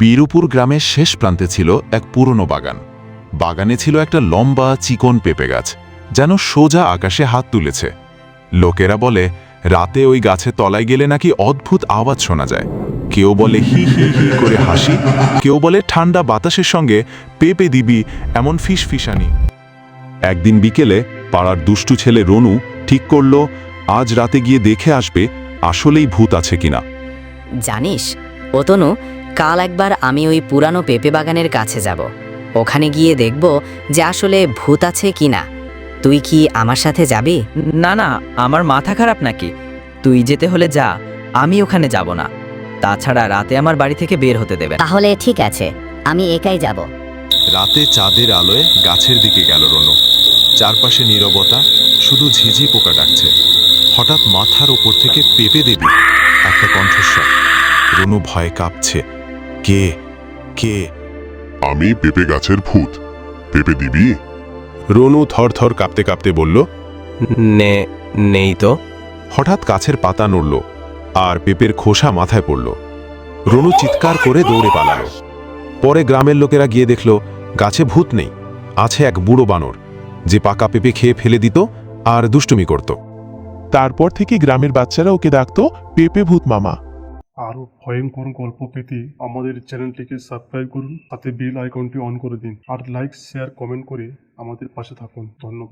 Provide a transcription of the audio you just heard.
বীরপুর গ্রামের শেষ প্রান্তে ছিল এক পুরনো বাগান। বাগানে ছিল একটা লম্বা চিকন পেঁপে গাছ, যেন সোজা আকাশে হাত তুলেছে। লোকেরা বলে রাতে ওই গাছের তলায় গেলে নাকি অদ্ভুত আওয়াজ শোনা যায়। কেউ বলে হি হি হি করে হাসি, কেউ বলে ঠান্ডা বাতাসের সঙ্গে পেঁপে দিবি এমন ফিসফিসানি। একদিন বিকেলে পাড়ার দুষ্টু ছেলে রনু ঠিক করল আজ রাতে গিয়ে দেখে আসবে আসলেই ভূত আছে কিনা। জানিস অতনু, কাল একবার আমি ওই পুরানো পেঁপে বাগানের কাছে যাব। ওখানে গিয়ে দেখব যে আসলে ভূত আছে কিনা। তুই কি আমার সাথে যাবি? না না, আমার মাথা খারাপ নাকি? তুই যেতে হলে যা, আমি ওখানে যাব না। তাছাড়া রাতে আমার বাড়ি থেকে বের হতে দেবে না। তাহলে ঠিক আছে, আমি একাই যাব। রাতে চাঁদের আলোয় গাছের দিকে গেল রনু। চারপাশে নীরবতা, শুধু ঝিঝি পোকা ডাকছে। হঠাৎ মাথার ওপর থেকে পেঁপে দেবী একটা কণ্ঠস্বর। রনু ভয়ে কাঁপছে। কে কে? আমি পেঁপে গাছের ভূত, পেঁপে দিবি? রনু থরথর কাঁপতে কাঁপতে বলল, নেই তো। হঠাৎ গাছের পাতা নড়ল আর পেঁপের খোসা মাথায় পড়ল। রনু চিৎকার করে দৌড়ে পালালো। পরে গ্রামের লোকেরা গিয়ে দেখল গাছে ভূত নেই, আছে এক বুড়ো বানর, যে পাকা পেঁপে খেয়ে ফেলে দিত আর দুষ্টুমি করত। তারপর থেকে গ্রামের বাচ্চারা ওকে ডাকতো পেঁপে ভূত মামা। আরও ভয়ঙ্কর গল্প পেতে আমাদের চ্যানেলটিকে সাবস্ক্রাইব করুন, সাথে বেল আইকনটি অন করে দিন, আর লাইক শেয়ার কমেন্ট করে আমাদের পাশে থাকুন। ধন্যবাদ।